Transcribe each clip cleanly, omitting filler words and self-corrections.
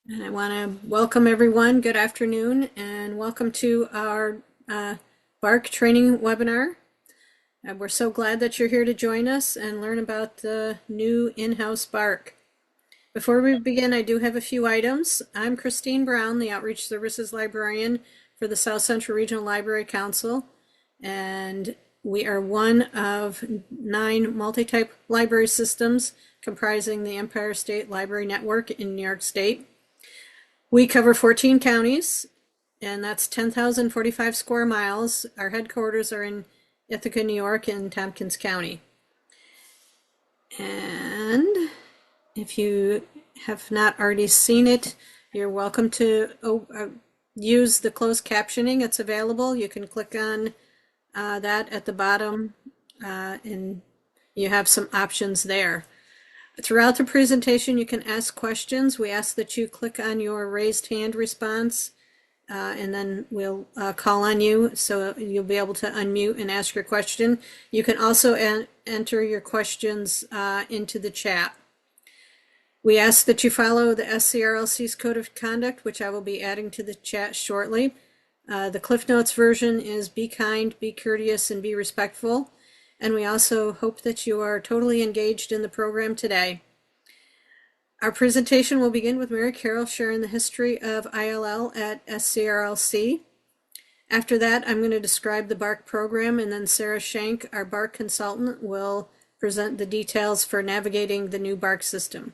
And I want to welcome everyone. Good afternoon, and welcome to our BARC training webinar. We're so glad that you're here to join us and learn about the new in-house BARC. Before we begin, I do have a few items. I'm Christine Brown, the Outreach Services Librarian for the South Central Regional Library Council, and we are one of 9 multi-type library systems comprising the Empire State Library Network in New York State. We cover 14 counties, and that's 10,045 square miles. Our headquarters are in Ithaca, New York, in Tompkins County. And if you have not already seen it, you're welcome to use the closed captioning. It's available. You can click on that at the bottom, and you have some options there. Throughout the presentation, you can ask questions. We ask that you click on your raised hand response, and then we'll call on you, so you'll be able to unmute and ask your question. You can also enter your questions into the chat. We ask that you follow the SCRLC's Code of Conduct, which I will be adding to the chat shortly. The Cliff Notes version is be kind, be courteous, and be respectful. And we also hope that you are totally engaged in the program today. Our presentation will begin with Mary Carroll sharing the history of ILL at SCRLC. After that, I'm going to describe the BARC program, and then Sarah Shank, our BARC consultant, will present the details for navigating the new BARC system.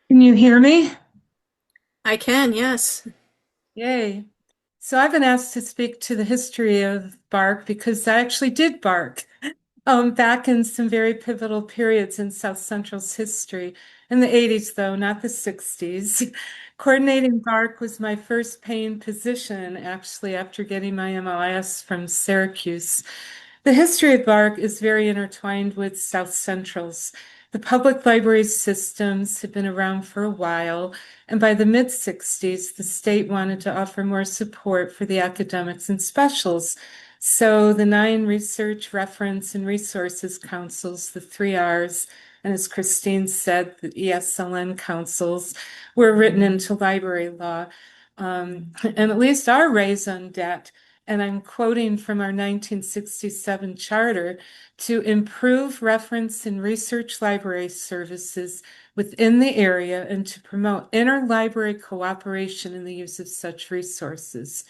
Can you hear me? I can, yes. Yay. So I've been asked to speak to the history of BARC because I actually did BARC back in some very pivotal periods in South Central's history. In the 80s, though, not the 60s. Coordinating BARC was my first paying position, actually, after getting my MLIS from Syracuse. The history of BARC is very intertwined with South Central's. The public library systems had been around for a while, and by the mid-60s, the state wanted to offer more support for the academics and specials. So the 9 research, reference, and resources councils, the 3 Rs, and as Christine said, the ESLN councils, were written into library law. And at least our raison d'etre, and I'm quoting from our 1967 charter, to improve reference and research library services within the area and to promote interlibrary cooperation in the use of such resources.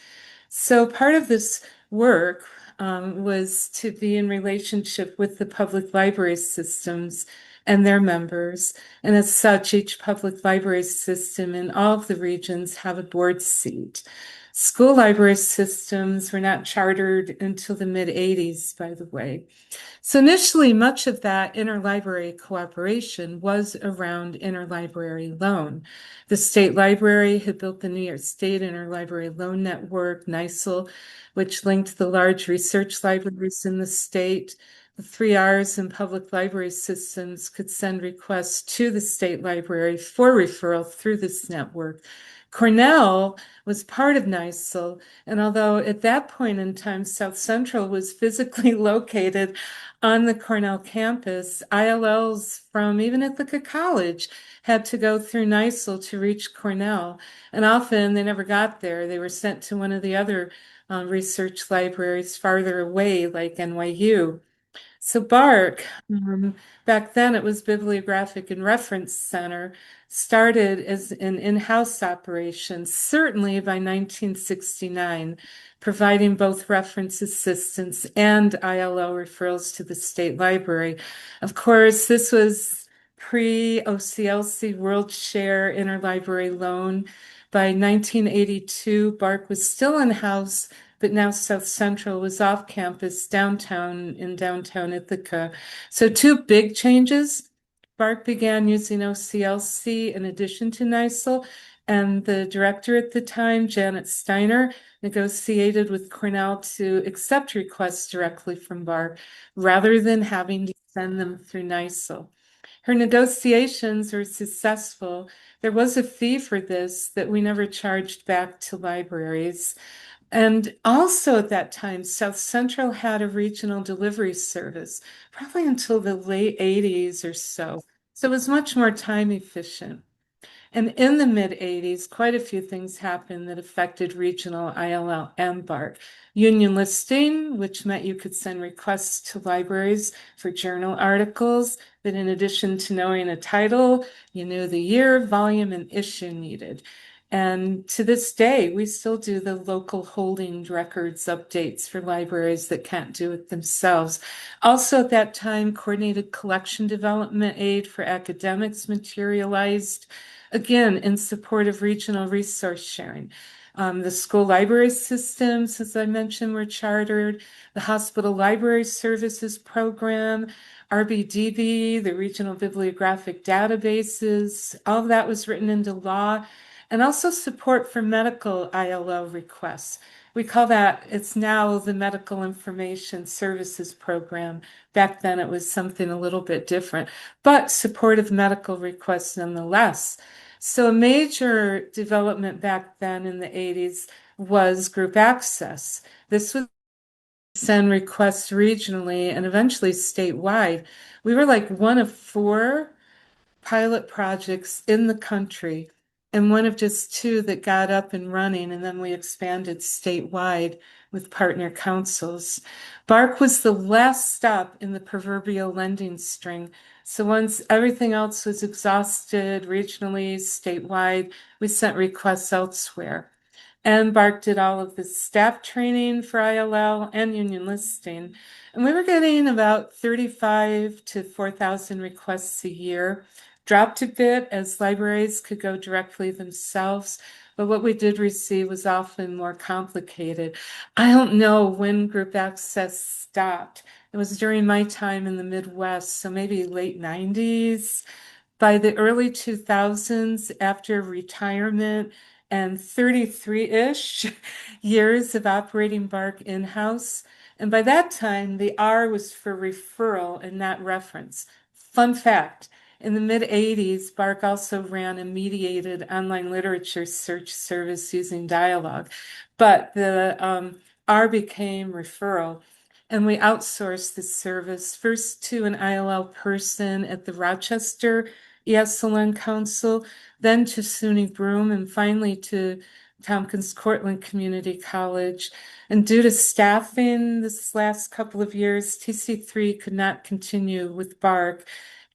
So part of this work was to be in relationship with the public library systems and their members. And as such, each public library system in all of the regions have a board seat. School library systems were not chartered until the mid-80s, by the way. So initially, much of that interlibrary cooperation was around interlibrary loan. The state library had built the New York State Interlibrary Loan Network, NYSL, which linked the large research libraries in the state. The 3 Rs in public library systems could send requests to the state library for referral through this network. Cornell was part of NYSL, and although at that point in time South Central was physically located on the Cornell campus, ILLs from even Ithaca College had to go through NYSL to reach Cornell, and often they never got there. They were sent to one of the other research libraries farther away, like NYU. So BARC, back then it was Bibliographic and Reference Center, started as an in-house operation, certainly by 1969, providing both reference assistance and ILL referrals to the state library. Of course, this was pre-OCLC World Share Interlibrary Loan. By 1982, BARC was still in-house, but now South Central was off campus downtown in downtown Ithaca. So 2 big changes. BARC began using OCLC in addition to NYSL, and the director at the time, Janet Steiner, negotiated with Cornell to accept requests directly from BARC rather than having to send them through NYSL. Her negotiations were successful. There was a fee for this that we never charged back to libraries. And also at that time, South Central had a regional delivery service, probably until the late 80s or so. So it was much more time efficient. And in the mid-'80s, quite a few things happened that affected regional ILL and BARC. Union listing, which meant you could send requests to libraries for journal articles, that in addition to knowing a title, you knew the year, volume, and issue needed. And to this day, we still do the local holding records updates for libraries that can't do it themselves. Also, at that time, coordinated collection development aid for academics materialized, again, in support of regional resource sharing. The school library systems, as I mentioned, were chartered. The hospital library services program, RBDB, the regional bibliographic databases, all of that was written into law. And also support for medical ILO requests. We call that, it's now the Medical Information Services Program. Back then it was something a little bit different, but supportive medical requests nonetheless. So a major development back then in the 80s was group access. This was send requests regionally and eventually statewide. We were like one of 4 pilot projects in the country and one of just 2 that got up and running, and then we expanded statewide with partner councils. BARC was the last stop in the proverbial lending string. So once everything else was exhausted regionally, statewide, we sent requests elsewhere. And BARC did all of the staff training for ILL and union listing. And we were getting about 35 to 4,000 requests a year. Dropped a bit as libraries could go directly themselves, but what we did receive was often more complicated. I don't know when group access stopped. It was during my time in the Midwest, so maybe late 90s. By the early 2000s, after retirement and 33-ish years of operating BARC in-house, and by that time, the R was for referral and not reference. Fun fact, in the mid-'80s, BARC also ran a mediated online literature search service using dialogue, but the R became referral, and we outsourced the service first to an ILL person at the Rochester ESLN Council, then to SUNY Broome, and finally to Tompkins Cortland Community College. And due to staffing this last couple of years, TC3 could not continue with BARC,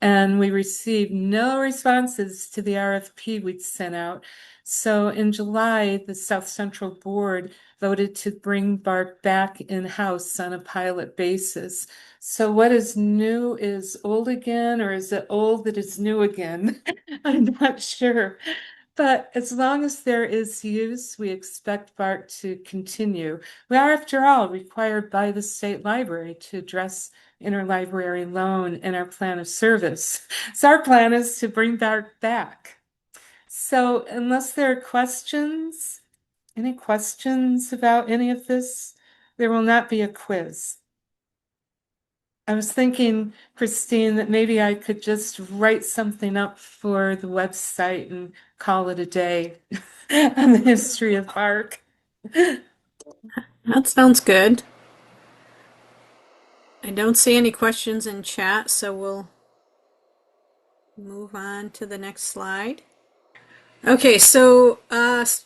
and we received no responses to the RFP we'd sent out. So in July, the South Central Board voted to bring BARC back in-house on a pilot basis. So what is new is old again, or is it old that is new again? I'm not sure. But as long as there is use, we expect BARC to continue. We are, after all, required by the state library to address interlibrary loan in our plan of service. So our plan is to bring BARC back. So unless there are questions, any questions about any of this, there will not be a quiz. I was thinking, Christine, that maybe I could just write something up for the website and call it a day on the history of BARC. That sounds good. I don't see any questions in chat, so we'll move on to the next slide. Okay, so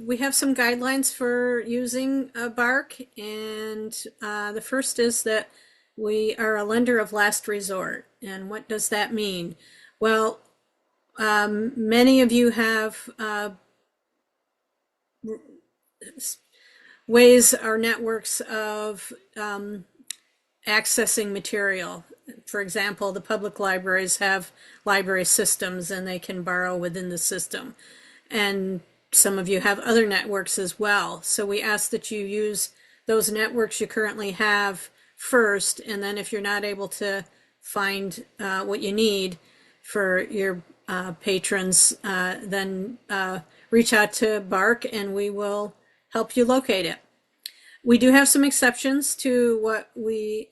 we have some guidelines for using BARC, and the first is that we are a lender of last resort. And what does that mean? Well, many of you have ways or networks of accessing material. For example, the public libraries have library systems and they can borrow within the system. And some of you have other networks as well. So we ask that you use those networks you currently have first, and then if you're not able to find what you need for your patrons, then reach out to BARC and we will help you locate it. We do have some exceptions to what we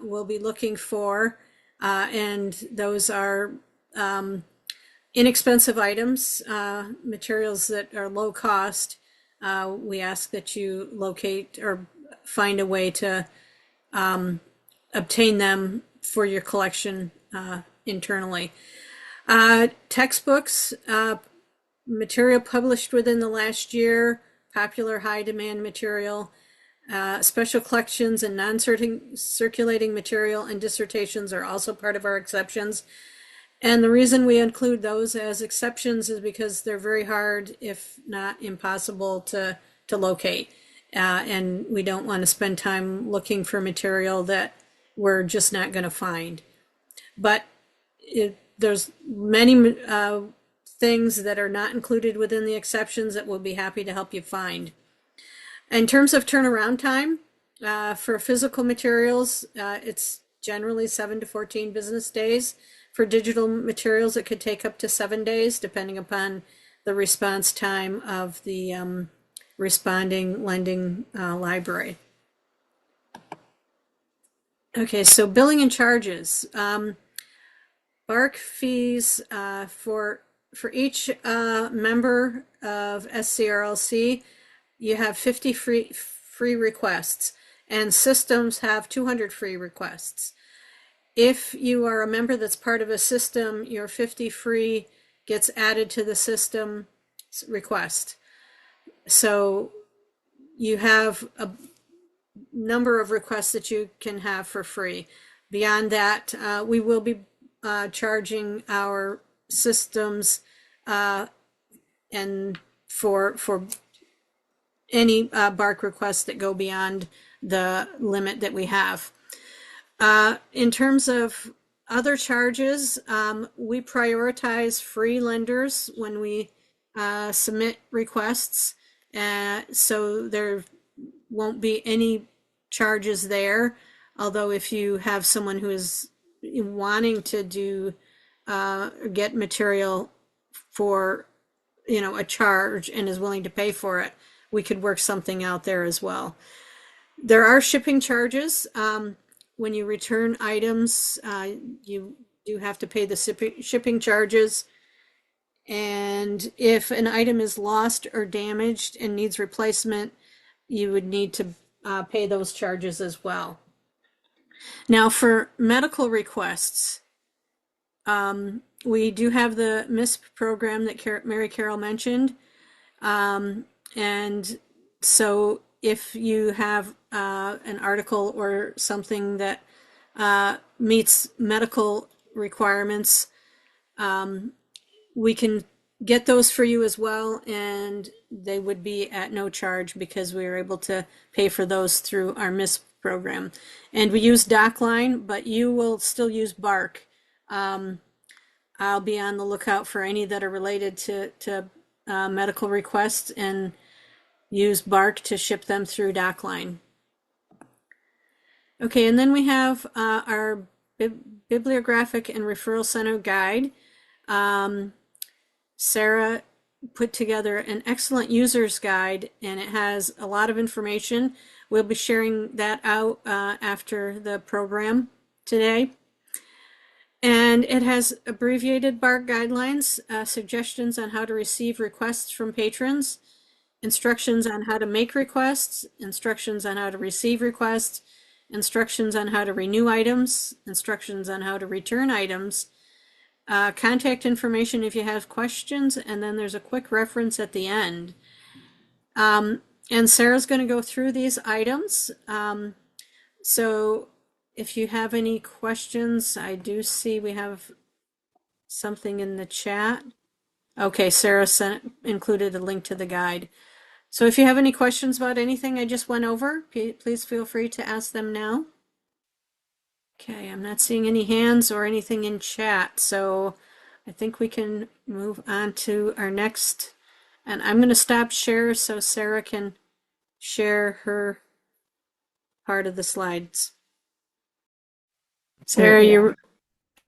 will be looking for, and those are inexpensive items, materials that are low cost. We ask that you locate or find a way to obtain them for your collection internally. Textbooks, material published within the last year, popular high demand material, special collections and non-circulating material and dissertations are also part of our exceptions. And the reason we include those as exceptions is because they're very hard, if not impossible, to locate. And we don't want to spend time looking for material that we're just not going to find. But there's many things that are not included within the exceptions that we'll be happy to help you find. In terms of turnaround time, for physical materials, it's generally 7 to 14 business days. For digital materials, it could take up to 7 days, depending upon the response time of the responding lending library. Okay, so billing and charges. BARC fees for each member of SCRLC, you have 50 free requests, and systems have 200 free requests. If you are a member that's part of a system, your 50 free gets added to the system request. So you have a number of requests that you can have for free. Beyond that, we will be charging our systems and for any BARC requests that go beyond the limit that we have. In terms of other charges, we prioritize free lenders when we submit requests, so there won't be any charges there. Although if you have someone who is wanting to do get material for a charge and is willing to pay for it, we could work something out there as well. There are shipping charges. When you return items, you do have to pay the shipping charges. And if an item is lost or damaged and needs replacement, you would need to pay those charges as well. Now, for medical requests, we do have the MISP program that Mary Carol mentioned. And so if you have an article or something that meets medical requirements, we can get those for you as well, and they would be at no charge because we are able to pay for those through our MISP program. And we use DocLine, but you will still use BARC. I'll be on the lookout for any that are related to medical requests and use BARC to ship them through DocLine. Okay, and then we have our Bibliographic and Referral Center guide. Sarah put together an excellent user's guide, and it has a lot of information. We'll be sharing that out after the program today. And it has abbreviated BARC guidelines, suggestions on how to receive requests from patrons, instructions on how to make requests, instructions on how to receive requests, instructions on how to renew items, instructions on how to return items, contact information if you have questions, and then there's a quick reference at the end. And Sarah's going to go through these items. So if you have any questions, I do see we have something in the chat. Okay, Sarah included a link to the guide. So if you have any questions about anything I just went over, please feel free to ask them now. Okay, I'm not seeing any hands or anything in chat, so I think we can move on to our next. And I'm going to stop share so Sarah can share her part of the slides. Sarah, you're...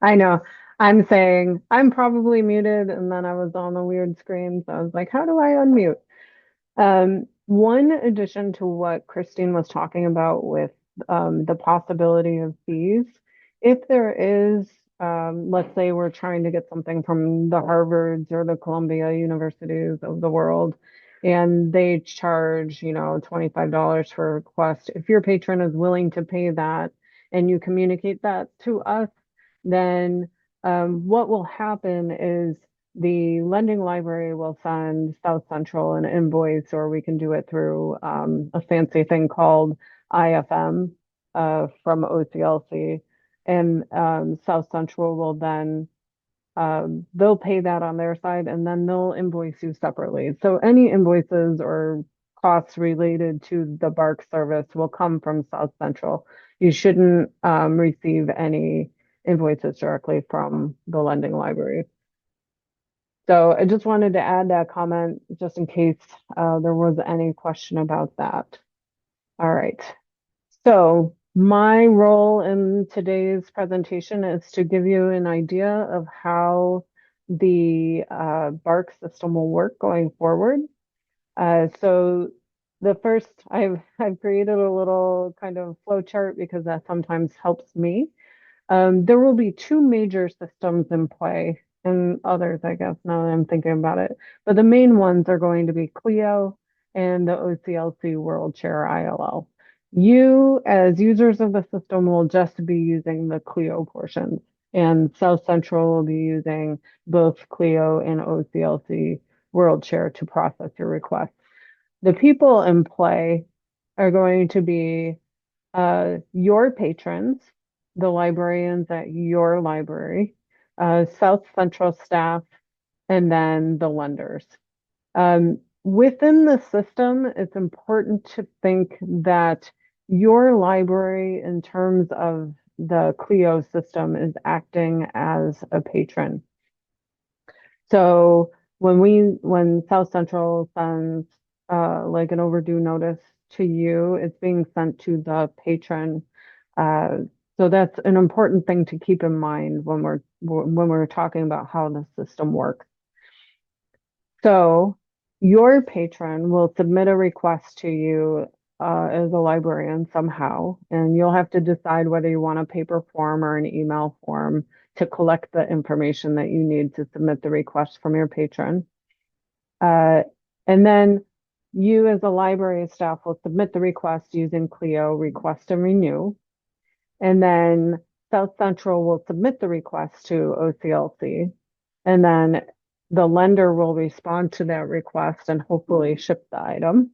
I know. I'm saying I'm probably muted, and then I was on a weird screen, so I was like, how do I unmute? One addition to what Christine was talking about with the possibility of fees, if there is, let's say we're trying to get something from the Harvards or the Columbia universities of the world, and they charge, $25 for a request. If your patron is willing to pay that and you communicate that to us, then what will happen is the lending library will send South Central an invoice, or we can do it through a fancy thing called IFM from OCLC. And South Central will then they'll pay that on their side, and then they'll invoice you separately. So any invoices or costs related to the BARC service will come from South Central. You shouldn't receive any invoices directly from the lending library. So I just wanted to add that comment just in case there was any question about that. All right. So my role in today's presentation is to give you an idea of how the BARC system will work going forward. So the first, I've created a little kind of flow chart because that sometimes helps me. There will be two major systems in play, and others, I guess, now that I'm thinking about it. But the main ones are going to be Clio and the OCLC World Share ILL. You, as users of the system, will just be using the Clio portions, and South Central will be using both Clio and OCLC World Share to process your request. The people in play are going to be your patrons, the librarians at your library, South Central staff, and then the lenders. Within the system, it's important to think that your library, in terms of the Clio system, is acting as a patron. So when South Central sends like an overdue notice to you, it's being sent to the patron. So that's an important thing to keep in mind when we're talking about how the system works. So your patron will submit a request to you as a librarian somehow, and you'll have to decide whether you want a paper form or an email form to collect the information that you need to submit the request from your patron. And then you as a library staff will submit the request using Clio Request and Renew. And then South Central will submit the request to OCLC. And then the lender will respond to that request and hopefully ship the item.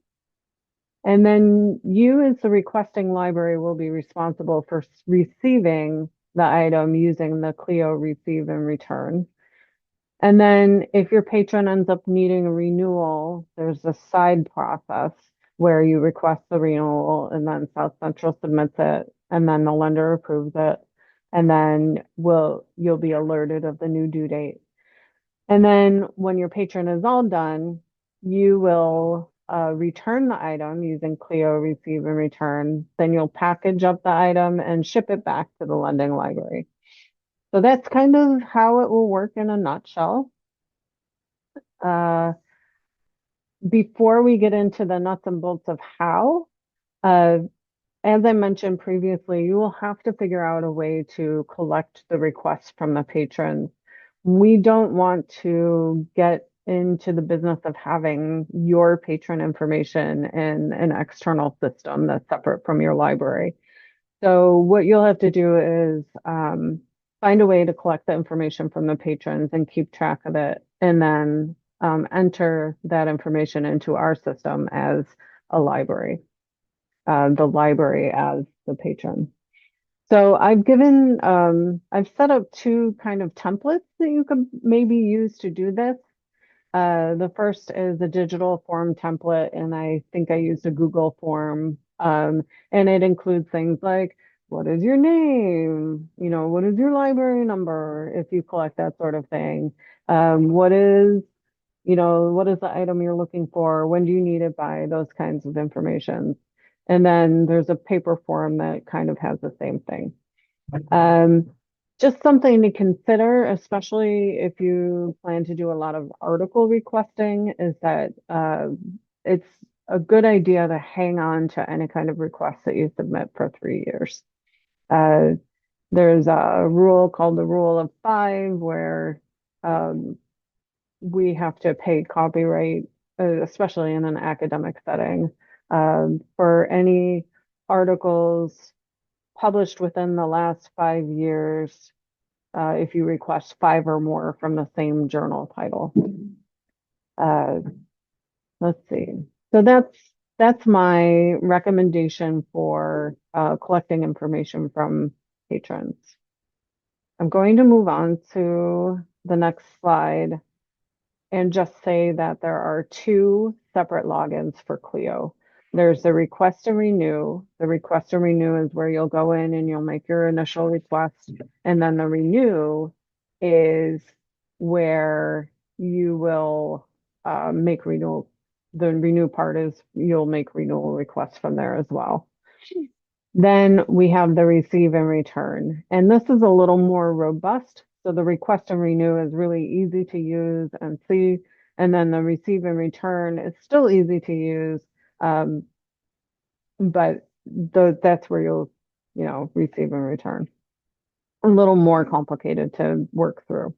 And then you as the requesting library will be responsible for receiving the item using the Clio Receive and Return. And then if your patron ends up needing a renewal, there's a side process where you request the renewal and then South Central submits it and then the lender approves it. And then you'll be alerted of the new due date. And then when your patron is all done, you will return the item using Clio Receive and Return. Then you'll package up the item and ship it back to the lending library. So that's kind of how it will work in a nutshell. Before we get into the nuts and bolts of how, as I mentioned previously, you will have to figure out a way to collect the requests from the patrons. We don't want to get into the business of having your patron information in an external system that's separate from your library. So what you'll have to do is find a way to collect the information from the patrons and keep track of it, and then enter that information into our system as a library, the library as the patron. So I've set up two kind of templates that you could maybe use to do this. The first is a digital form template, and I think I used a Google form. And it includes things like, what is your name? What is your library number if you collect that sort of thing? What is the item you're looking for? When do you need it by? Those kinds of information. And then there's a paper form that kind of has the same thing. Just something to consider, especially if you plan to do a lot of article requesting, is that it's a good idea to hang on to any kind of request that you submit for 3 years. There's a rule called the Rule of 5 where we have to pay copyright, especially in an academic setting, for any articles published within the last 5 years if you request 5 or more from the same journal title. Let's see. So that's my recommendation for collecting information from patrons. I'm going to move on to the next slide and just say that there are 2 separate logins for Clio. There's the request and renew. The request and renew is where you'll go in and you'll make your initial request. And then the renew is where you will make renewal. The renew part is you'll make renewal requests from there as well. Then we have the receive and return. And this is a little more robust. So the request and renew is really easy to use and see. And then the receive and return is still easy to use. But that's where you'll, receive and return. A little more complicated to work through.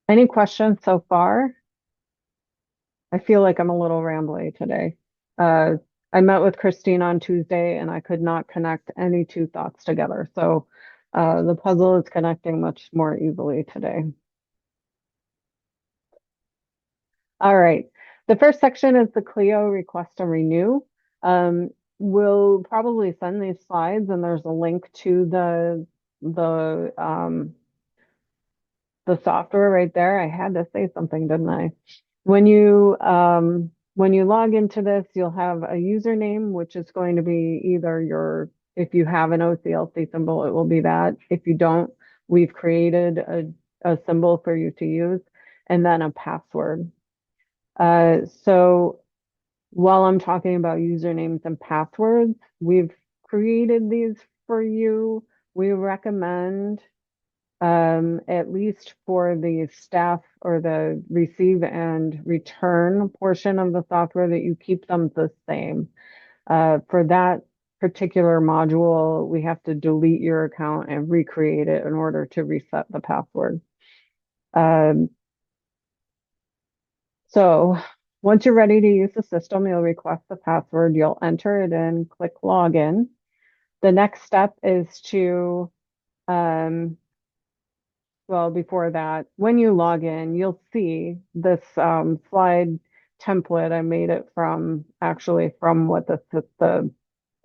Any questions so far? I feel like I'm a little rambly today. I met with Christine on Tuesday and I could not connect any 2 thoughts together. So the puzzle is connecting much more easily today. All right. The first section is the Clio request and renew. We'll probably send these slides and there's a link to the software right there. I had to say something, didn't I? When you log into this, you'll have a username, which is going to be either if you have an OCLC symbol, it will be that. If you don't, we've created a symbol for you to use, and then a password. So while I'm talking about usernames and passwords, we've created these for you. We recommend at least for the staff or the receive and return portion of the software, that you keep them the same. For that particular module, we have to delete your account and recreate it in order to reset the password. So once you're ready to use the system, you'll request the password, you'll enter it in, click login. The next step is to well, before that, when you log in, you'll see this slide template. I made it from what the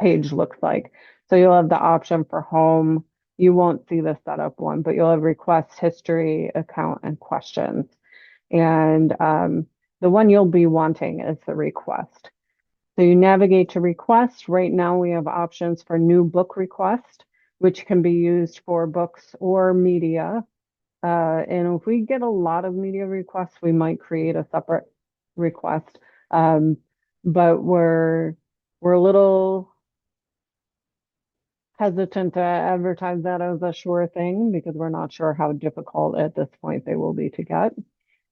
page looks like. So you'll have the option for home. You won't see the setup one, but you'll have request history, account, and questions. And the one you'll be wanting is the request. So you navigate to request. Right now we have options for new book request, which can be used for books or media. And if we get a lot of media requests, we might create a separate request. But we're a little hesitant to advertise that as a sure thing because we're not sure how difficult at this point they will be to get.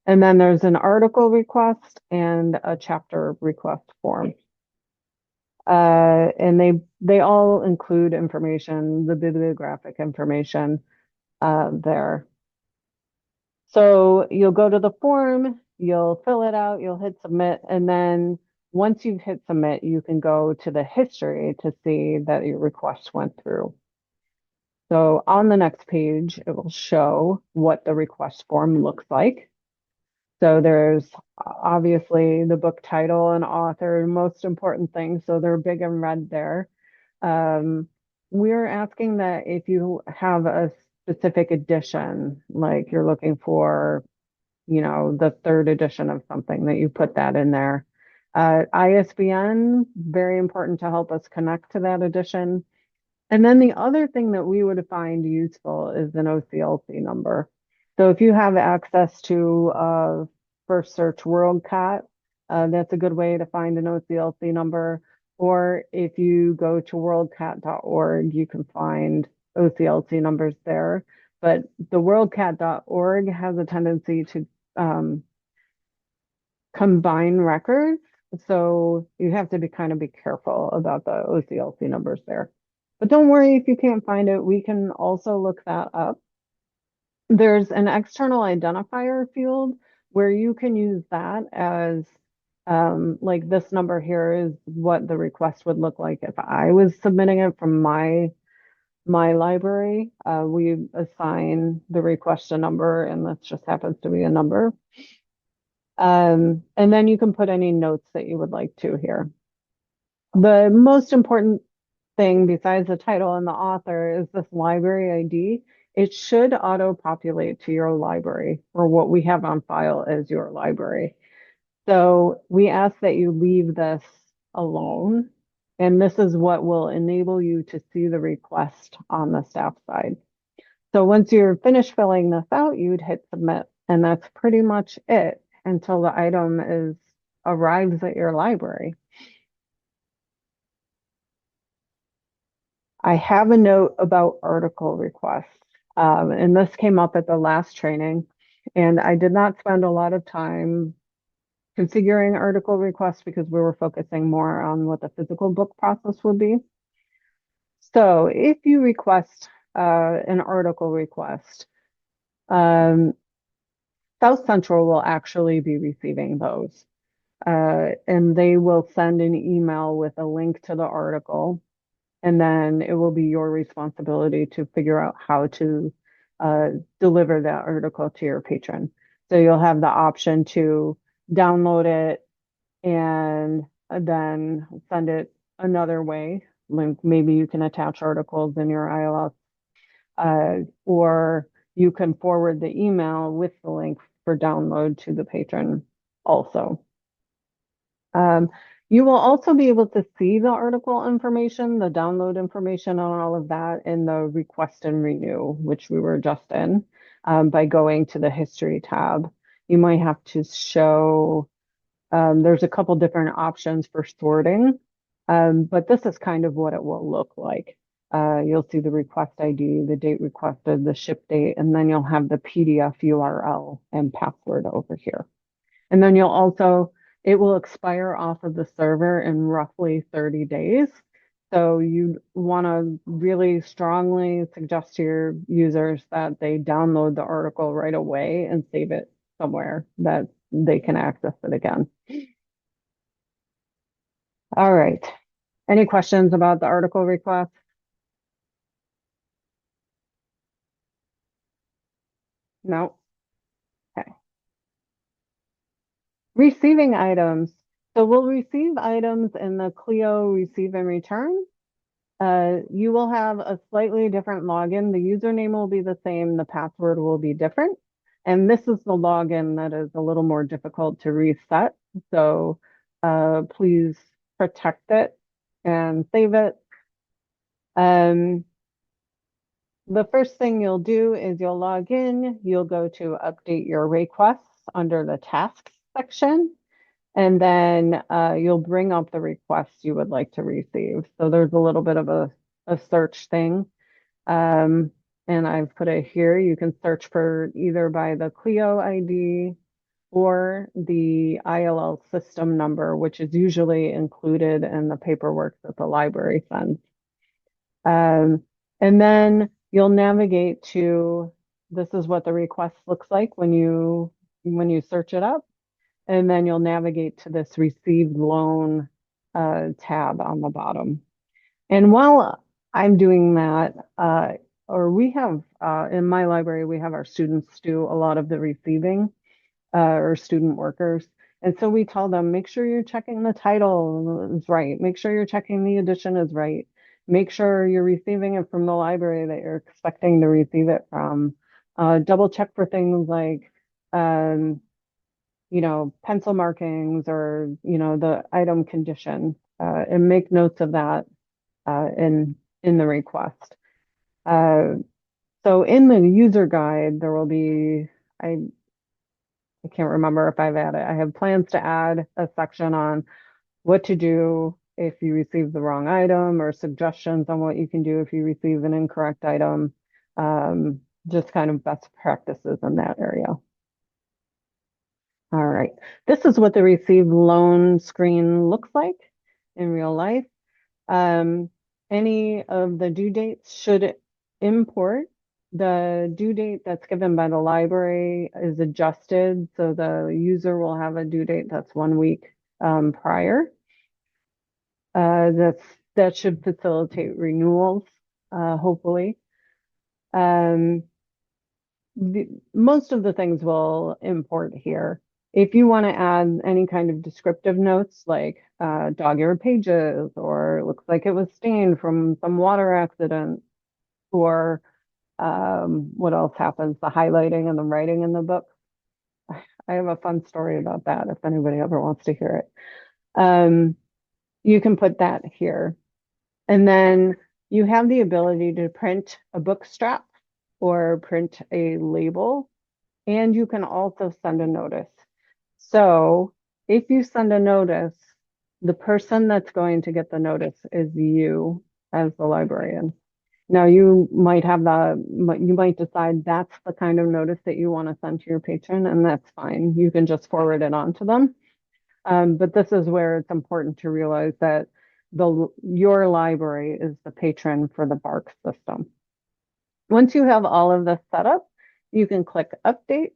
And then there's an article request and a chapter request form. And they all include information, the bibliographic information there. So you'll go to the form, you'll fill it out, you'll hit submit, and then once you've hit submit, you can go to the history to see that your request went through. So on the next page, it will show what the request form looks like. So there's obviously the book title and author, most important thing. So they're big and red there. We're asking that if you have a specific edition, like you're looking for, the 3rd edition of something, that you put that in there. ISBN, very important to help us connect to that edition. And then the other thing that we would find useful is an OCLC number. So if you have access to First Search WorldCat, that's a good way to find an OCLC number. Or if you go to worldcat.org, you can find OCLC numbers there. But the worldcat.org has a tendency to combine records. So you have to be careful about the OCLC numbers there. But don't worry if you can't find it. We can also look that up. There's an external identifier field where you can use that as like this number here is what the request would look like if I was submitting it from my My library, we assign the request a number, and this just happens to be a number. And then you can put any notes that you would like to here. The most important thing besides the title and the author is this library ID. It should auto-populate to your library, or what we have on file as your library. So we ask that you leave this alone, and this is what will enable you to see the request on the staff side. So once you're finished filling this out, you'd hit submit, and that's pretty much it until the item arrives at your library. I have a note about article requests, and this came up at the last training, and I did not spend a lot of time configuring article requests because we were focusing more on what the physical book process would be. So if you request an article request, South Central will actually be receiving those. And they will send an email with a link to the article, and then it will be your responsibility to figure out how to deliver that article to your patron. So you'll have the option to download it and then send it another way. Like maybe you can attach articles in your ILS, or you can forward the email with the link for download to the patron also. You will also be able to see the article information, the download information on all of that in the request and renew, which we were just in, by going to the history tab. You might have to show, there's a couple different options for sorting, but this is kind of what it will look like. You'll see the request ID, the date requested, the ship date, and then you'll have the PDF URL and password over here. And then you'll also, it will expire off of the server in roughly 30 days. So you want to really strongly suggest to your users that they download the article right away and save it somewhere that they can access it again. All right. Any questions about the article request? No. Okay. Receiving items. So we'll receive items in the Clio receive and return. You will have a slightly different login. The username will be the same, the password will be different. And this is the login that is a little more difficult to reset. So please protect it and save it. The first thing you'll do is you'll log in, you'll go to update your requests under the tasks section, and then you'll bring up the requests you would like to receive. So there's a little bit of a search thing. And I've put it here. You can search for either by the Clio ID or the ILL system number, which is usually included in the paperwork that the library sends. And then you'll navigate to, this is what the request looks like when you search it up. And then you'll navigate to this received loan tab on the bottom. And while I'm doing that, or we have, in my library, we have our students do a lot of the receiving, or student workers. And so we tell them, make sure you're checking the title is right. Make sure you're checking the edition is right. Make sure you're receiving it from the library that you're expecting to receive it from. Double check for things like, pencil markings or, the item condition, and make notes of that in the request. So in the user guide, there will be, I can't remember if I've added, I have plans to add a section on what to do if you receive the wrong item, or suggestions on what you can do if you receive an incorrect item, just kind of best practices in that area. All right, this is what the received loan screen looks like in real life. Any of the due dates should import. The due date that's given by the library is adjusted, so the user will have a due date that's 1 week prior. That should facilitate renewals. hopefully. Most of the things will import here. If you want to add any kind of descriptive notes like dog-eared pages, or it looks like it was stained from some water accident, or what else happens, the highlighting and the writing in the book. I have a fun story about that if anybody ever wants to hear it. You can put that here. And then you have the ability to print a book strap or print a label, and you can also send a notice. So if you send a notice, the person that's going to get the notice is you as the librarian. Now you might decide that's the kind of notice that you want to send to your patron, and that's fine. You can just forward it on to them. But this is where it's important to realize that your library is the patron for the BARC system. Once you have all of this set up, you can click update,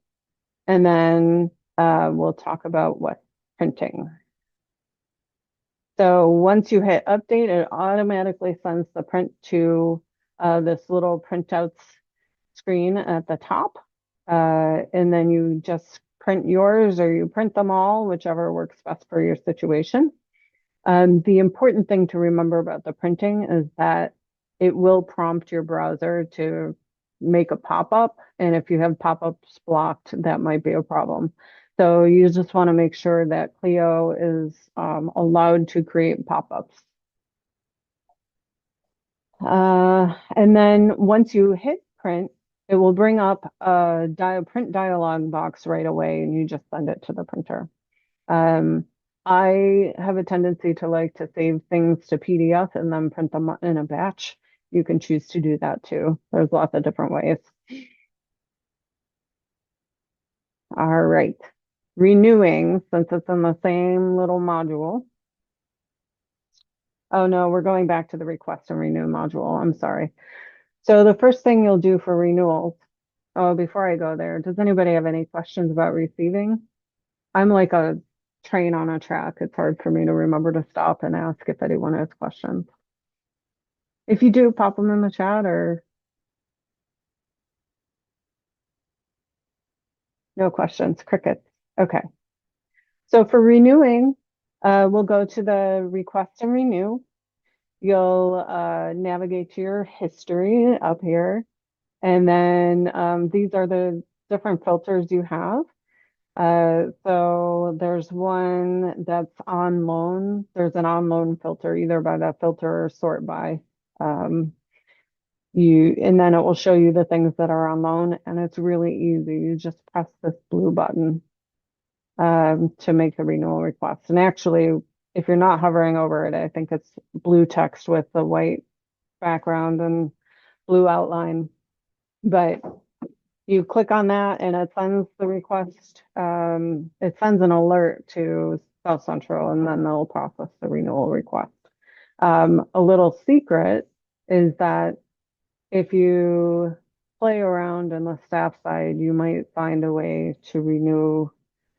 and then we'll talk about what printing. So once you hit update, it automatically sends the print to this little printouts screen at the top. And then you just print yours, or you print them all, whichever works best for your situation. The important thing to remember about the printing is that it will prompt your browser to make a pop-up. And if you have pop-ups blocked, that might be a problem. So you just want to make sure that Clio is allowed to create pop-ups. And then once you hit print, it will bring up a print dialog box right away, and you just send it to the printer. I have a tendency to like to save things to PDF and then print them in a batch. You can choose to do that too. There's lots of different ways. All right. Renewing, since it's in the same little module. Oh no, we're going back to the request and renew module. I'm sorry. So the first thing you'll do for renewals, oh, before I go there, does anybody have any questions about receiving? I'm like a train on a track. It's hard for me to remember to stop and ask if anyone has questions. If you do, pop them in the chat, or no questions, crickets. Okay. So for renewing, we'll go to the request and renew. You'll navigate to your history up here. And then these are the different filters you have. So there's one that's on loan. There's an on loan filter, either by that filter or sort by. And then it will show you the things that are on loan, and it's really easy. You just press this blue button to make the renewal request. And actually, if you're not hovering over it, I think it's blue text with the white background and blue outline. But you click on that and it sends the request. It sends an alert to South Central, and then they'll process the renewal request. A little secret is that if you play around in the staff side, you might find a way to renew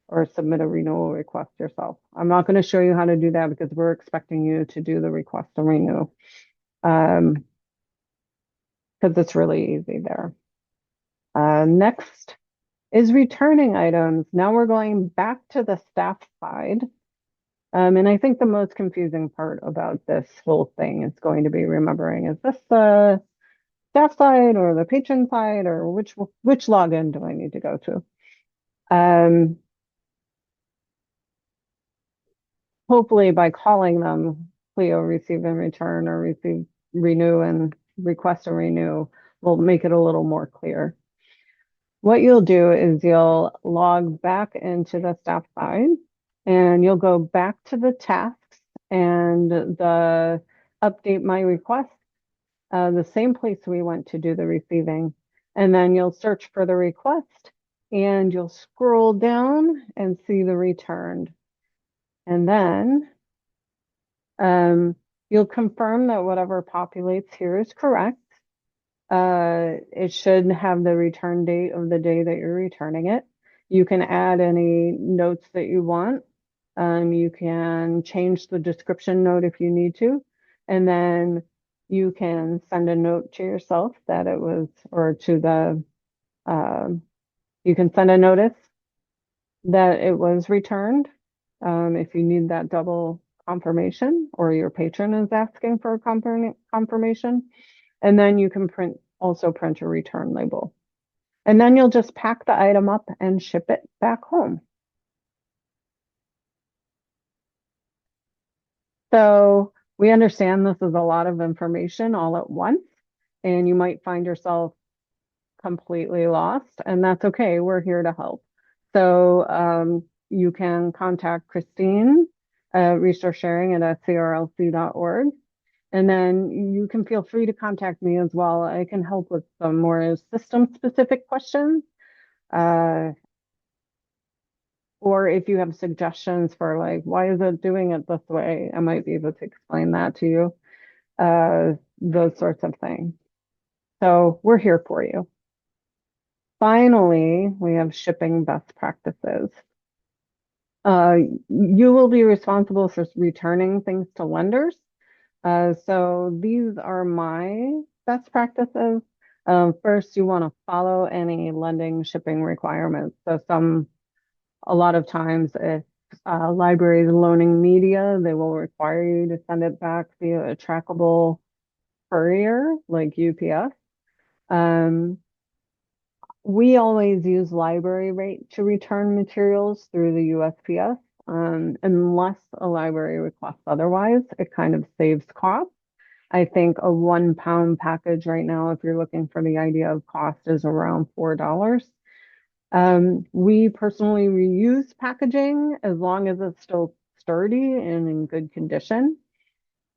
or submit a renewal request yourself. I'm not going to show you how to do that because we're expecting you to do the request and renew, because it's really easy there. Next is returning items. Now we're going back to the staff side. And I think the most confusing part about this whole thing is going to be remembering, is this the staff side or the patron side, or which login do I need to go to? Hopefully by calling them Clio receive and return, or receive, renew and request and renew, will make it a little more clear. What you'll do is you'll log back into the staff side, and you'll go back to the tasks and the update my request, the same place we went to do the receiving. And then you'll search for the request, and you'll scroll down and see the returned. And then you'll confirm that whatever populates here is correct. It should have the return date of the day that you're returning it. You can add any notes that you want. You can change the description note if you need to. And then You can send a note to yourself that it was, or to the, you can send a notice that it was returned. If you need that double confirmation, or your patron is asking for a confirmation. And then you can also print a return label. And then you'll just pack the item up and ship it back home. So we understand this is a lot of information all at once, and you might find yourself completely lost, and that's okay. We're here to help. So you can contact Christine, resource sharing at scrlc.org. And then you can feel free to contact me as well. I can help with some more system-specific questions. Or if you have suggestions for like, why is it doing it this way? I might be able to explain that to you. Those sorts of things. So we're here for you. Finally, we have shipping best practices. You will be responsible for returning things to lenders. So these are my best practices. First, you want to follow any lending shipping requirements. So a lot of times if libraries loaning media, they will require you to send it back via a trackable courier like UPS. We always use library rate to return materials through the USPS. Unless a library requests otherwise, it kind of saves cost. I think a 1 pound package right now, if you're looking for the idea of cost, is around $4. We personally reuse packaging as long as it's still sturdy and in good condition.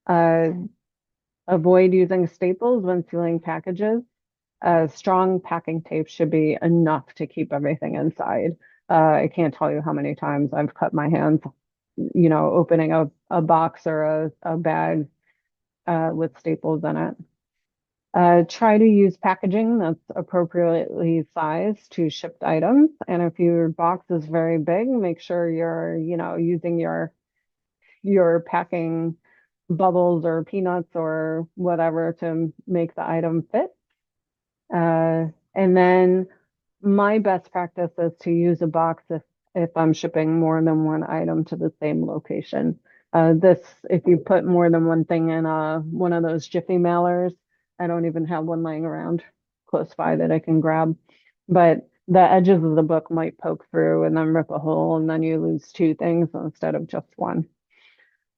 Avoid using staples when sealing packages. Strong packing tape should be enough to keep everything inside. I can't tell you how many times I've cut my hands, opening a box or a bag with staples in it. Try to use packaging that's appropriately sized to shipped items. And if your box is very big, make sure you're, using your packing bubbles or peanuts or whatever to make the item fit. And then my best practice is to use a box if I'm shipping more than one item to the same location. If you put more than one thing in one of those Jiffy mailers, I don't even have one laying around close by that I can grab. But the edges of the book might poke through and then rip a hole, and then you lose two things instead of just one.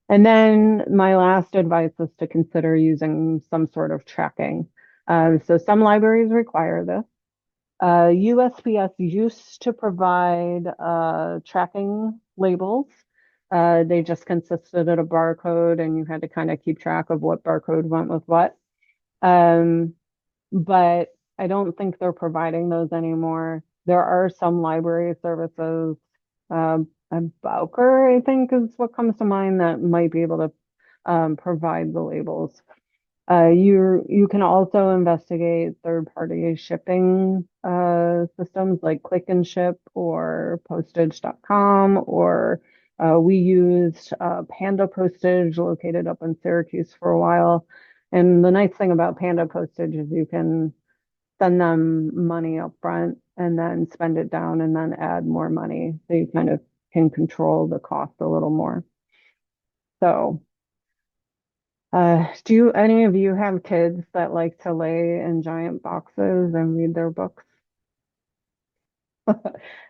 And then my last advice is to consider using some sort of tracking. So some libraries require this. USPS used to provide tracking labels. They just consisted of a barcode, and you had to kind of keep track of what barcode went with what. But I don't think they're providing those anymore. There are some library services, BARC, I think is what comes to mind, that might be able to provide the labels. You can also investigate third-party shipping systems like Click and Ship or Postage.com, or we used Panda Postage, located up in Syracuse for a while. And the nice thing about Panda Postage is you can send them money up front and then spend it down and then add more money. So you kind of can control the cost a little more. So do any of you have kids that like to lay in giant boxes and read their books? It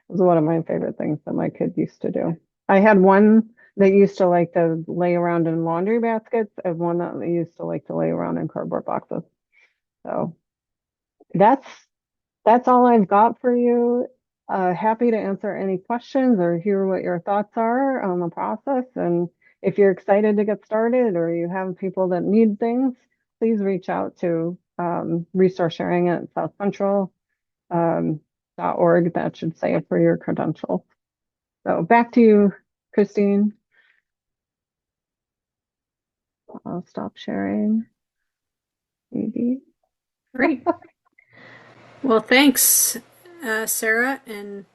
was one of my favorite things that my kids used to do. I had one that used to like to lay around in laundry baskets, and one that used to like to lay around in cardboard boxes. So that's all I've got for you. Happy to answer any questions or hear what your thoughts are on the process. And if you're excited to get started, or you have people that need things, please reach out to resource sharing at southcentral.org. That should say it for your credentials. So back to you, Christine. I'll stop sharing. Maybe. Great. Well, thanks, Sarah. And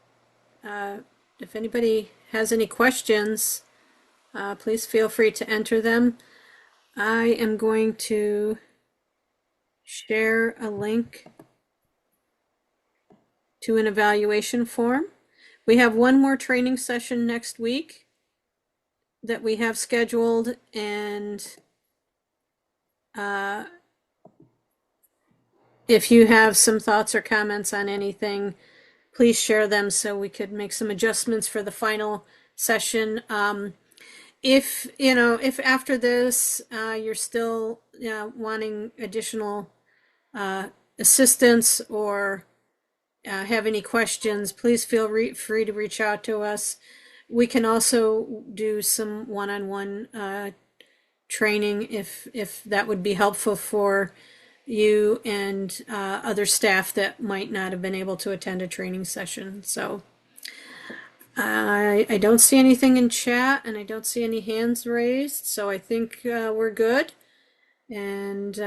if anybody has any questions, please feel free to enter them. I am going to share a link to an evaluation form. We have one more training session next week that we have scheduled, and if you have some thoughts or comments on anything, please share them so we could make some adjustments for the final session. If after this you're still wanting additional assistance or have any questions, please feel free to reach out to us. We can also do some one-on-one training if that would be helpful for you and other staff that might not have been able to attend a training session. So I don't see anything in chat, and I don't see any hands raised, so I think we're good. And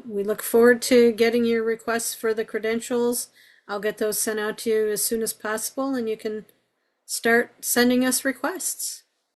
we look forward to getting your requests for the credentials. I'll get those sent out to you as soon as possible, and you can start sending us requests.